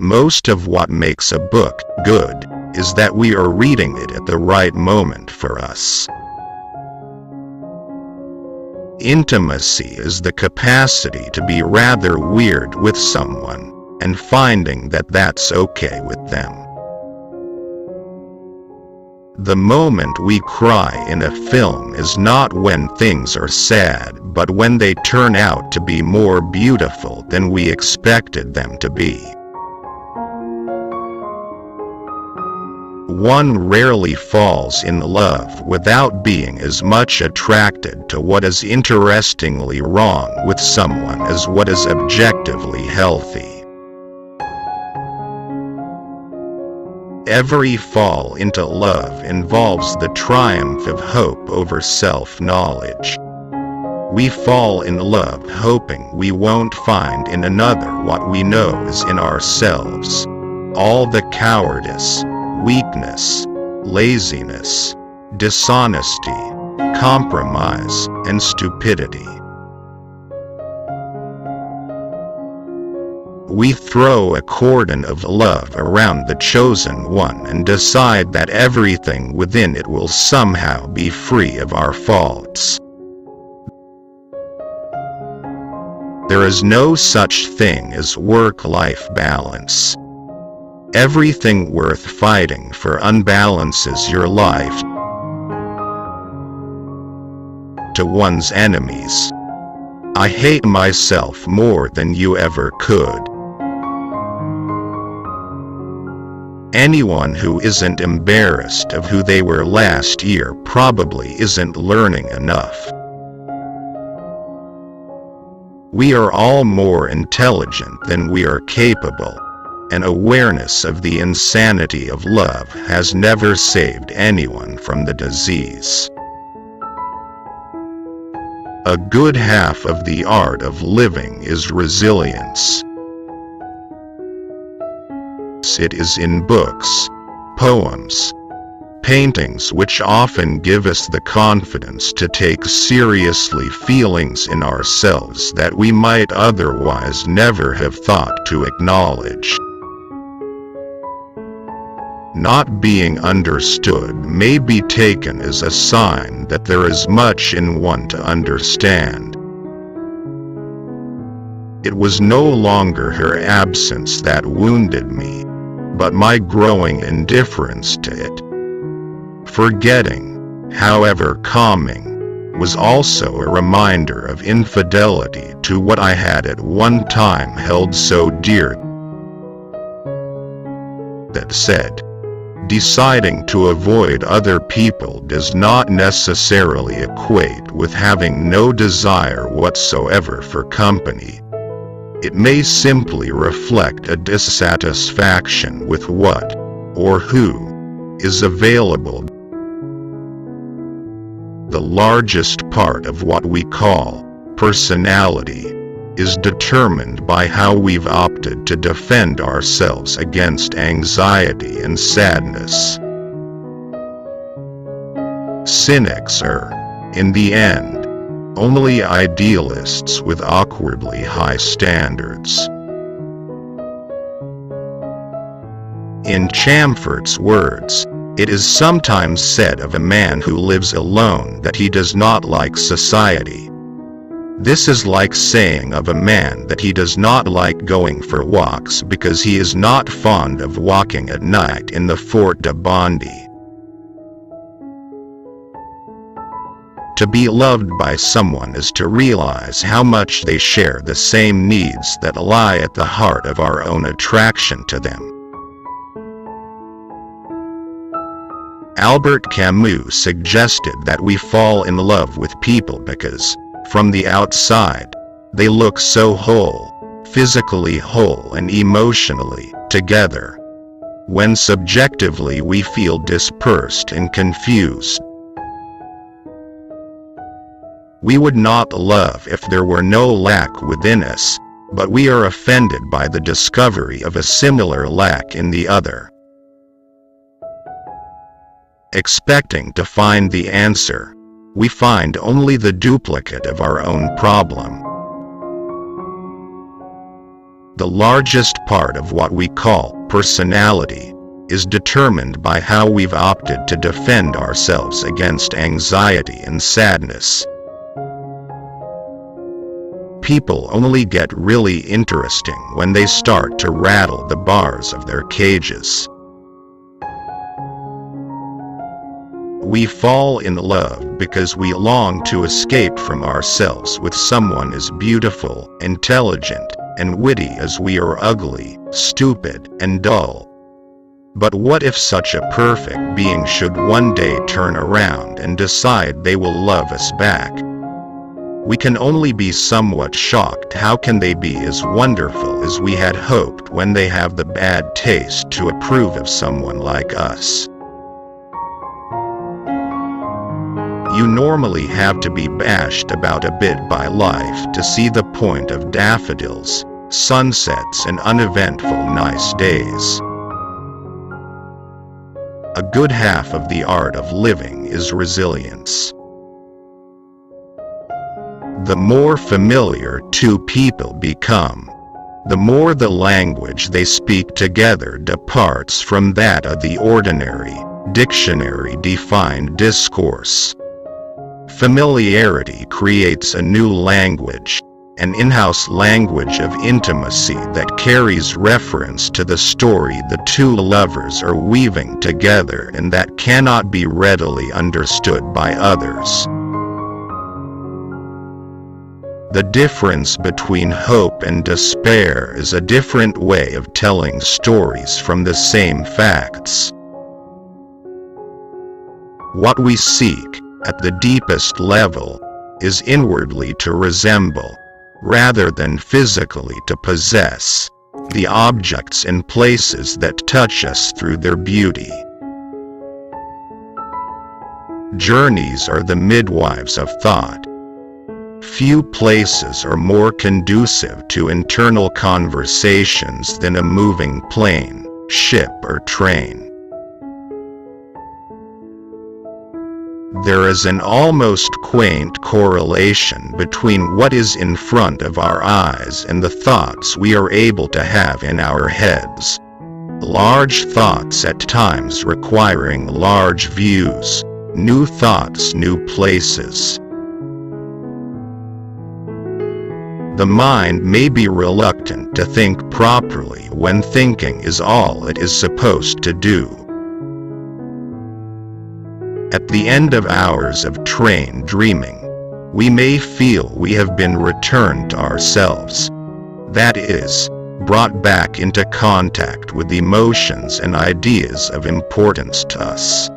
Most of what makes a book good is that we are reading it at the right moment for us. Intimacy is the capacity to be rather weird with someone, and finding that that's okay with them. The moment we cry in a film is not when things are sad, but when they turn out to be more beautiful than we expected them to be. One rarely falls in love without being as much attracted to what is interestingly wrong with someone as what is objectively healthy. Every fall into love involves the triumph of hope over self-knowledge. We fall in love hoping we won't find in another what we know is in ourselves: all the cowardice, weakness, laziness, dishonesty, compromise, and stupidity. We throw a cordon of love around the chosen one and decide that everything within it will somehow be free of our faults. There is no such thing as work-life balance. Everything worth fighting for unbalances your life to one's enemies. I hate myself more than you ever could. Anyone who isn't embarrassed of who they were last year probably isn't learning enough. We are all more intelligent than we are capable, and awareness of the insanity of love has never saved anyone from the disease. A good half of the art of living is resilience. It is in books, poems, paintings which often give us the confidence to take seriously feelings in ourselves that we might otherwise never have thought to acknowledge. Not being understood may be taken as a sign that there is much in one to understand. It was no longer her absence that wounded me, but my growing indifference to it. Forgetting, however calming, was also a reminder of infidelity to what I had at one time held so dear. That said, deciding to avoid other people does not necessarily equate with having no desire whatsoever for company. It may simply reflect a dissatisfaction with what, or who, is available. The largest part of what we call personality is determined by how we've opted to defend ourselves against anxiety and sadness. Cynics are, in the end, only idealists with awkwardly high standards. In Chamfort's words, it is sometimes said of a man who lives alone that he does not like society. This is like saying of a man that he does not like going for walks because he is not fond of walking at night in the Fort de Bondy. To be loved by someone is to realize how much they share the same needs that lie at the heart of our own attraction to them. Albert Camus suggested that we fall in love with people because, from the outside, they look so whole, physically whole and emotionally together, when subjectively we feel dispersed and confused. We would not love if there were no lack within us, but we are offended by the discovery of a similar lack in the other. Expecting to find the answer, we find only the duplicate of our own problem. The largest part of what we call personality is determined by how we've opted to defend ourselves against anxiety and sadness. People only get really interesting when they start to rattle the bars of their cages. We fall in love because we long to escape from ourselves with someone as beautiful, intelligent, and witty as we are ugly, stupid, and dull. But what if such a perfect being should one day turn around and decide they will love us back? We can only be somewhat shocked. How can they be as wonderful as we had hoped when they have the bad taste to approve of someone like us? You normally have to be bashed about a bit by life to see the point of daffodils, sunsets, and uneventful nice days. A good half of the art of living is resilience. The more familiar two people become, the more the language they speak together departs from that of the ordinary, dictionary-defined discourse. Familiarity creates a new language, an in-house language of intimacy that carries reference to the story the two lovers are weaving together and that cannot be readily understood by others. The difference between hope and despair is a different way of telling stories from the same facts. What we seek, at the deepest level, is inwardly to resemble, rather than physically to possess, the objects and places that touch us through their beauty. Journeys are the midwives of thought. Few places are more conducive to internal conversations than a moving plane, ship, or train. There is an almost quaint correlation between what is in front of our eyes and the thoughts we are able to have in our heads. Large thoughts at times requiring large views, new thoughts, new places. The mind may be reluctant to think properly when thinking is all it is supposed to do. At the end of hours of trained dreaming, we may feel we have been returned to ourselves. That is, brought back into contact with emotions and ideas of importance to us.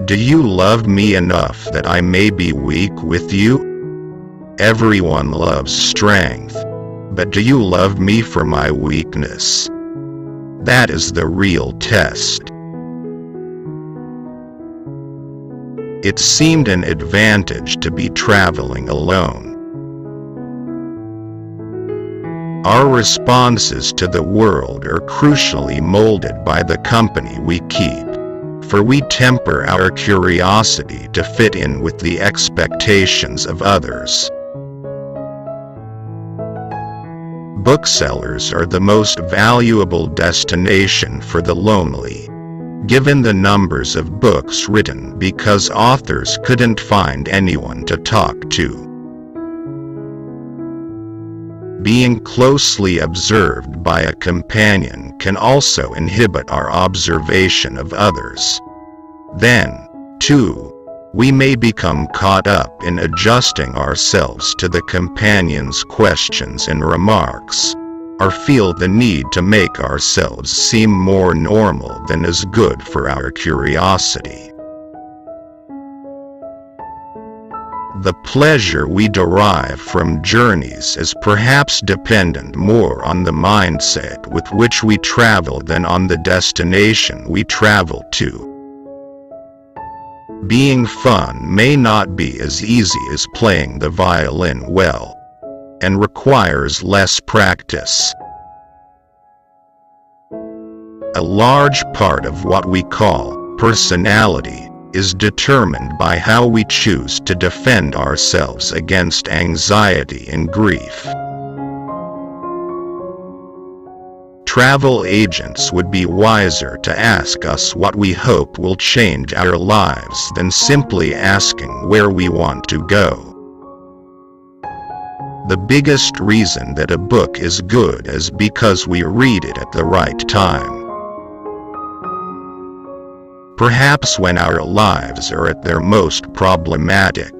Do you love me enough that I may be weak with you? Everyone loves strength, but do you love me for my weakness? That is the real test. It seemed an advantage to be traveling alone. Our responses to the world are crucially molded by the company we keep, for we temper our curiosity to fit in with the expectations of others. Booksellers are the most valuable destination for the lonely, given the numbers of books written because authors couldn't find anyone to talk to. Being closely observed by a companion can also inhibit our observation of others. Then, too, we may become caught up in adjusting ourselves to the companion's questions and remarks, or feel the need to make ourselves seem more normal than is good for our curiosity. The pleasure we derive from journeys is perhaps dependent more on the mindset with which we travel than on the destination we travel to. Being fun may not be as easy as playing the violin well, and requires less practice. A large part of what we call personality is determined by how we choose to defend ourselves against anxiety and grief. Travel agents would be wiser to ask us what we hope will change our lives than simply asking where we want to go. The biggest reason that a book is good is because we read it at the right time. Perhaps when our lives are at their most problematic,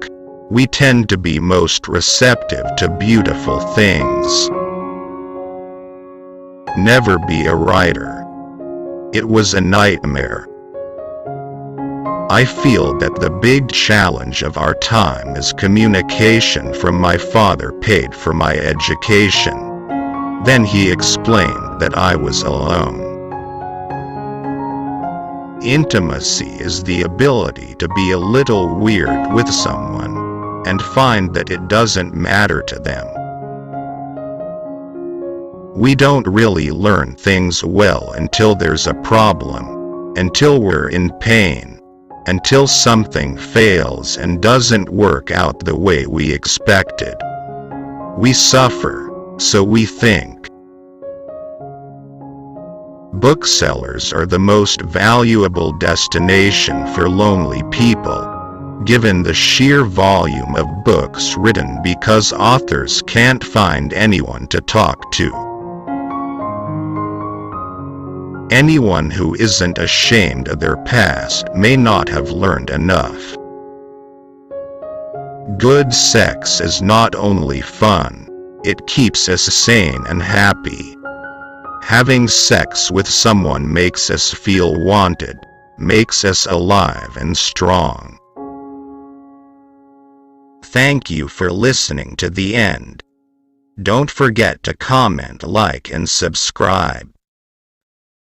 we tend to be most receptive to beautiful things. Never be a writer. It was a nightmare. I feel that the big challenge of our time is communication. From my father paid for my education. Then he explained that I was alone. Intimacy is the ability to be a little weird with someone and find that it doesn't matter to them. We don't really learn things well until there's a problem, until we're in pain, until something fails and doesn't work out the way we expected. We suffer, so we think. Booksellers are the most valuable destination for lonely people, given the sheer volume of books written because authors can't find anyone to talk to. Anyone who isn't ashamed of their past may not have learned enough. Good sex is not only fun, it keeps us sane and happy. Having sex with someone makes us feel wanted, makes us alive and strong. Thank you for listening to the end. Don't forget to comment, like, and subscribe.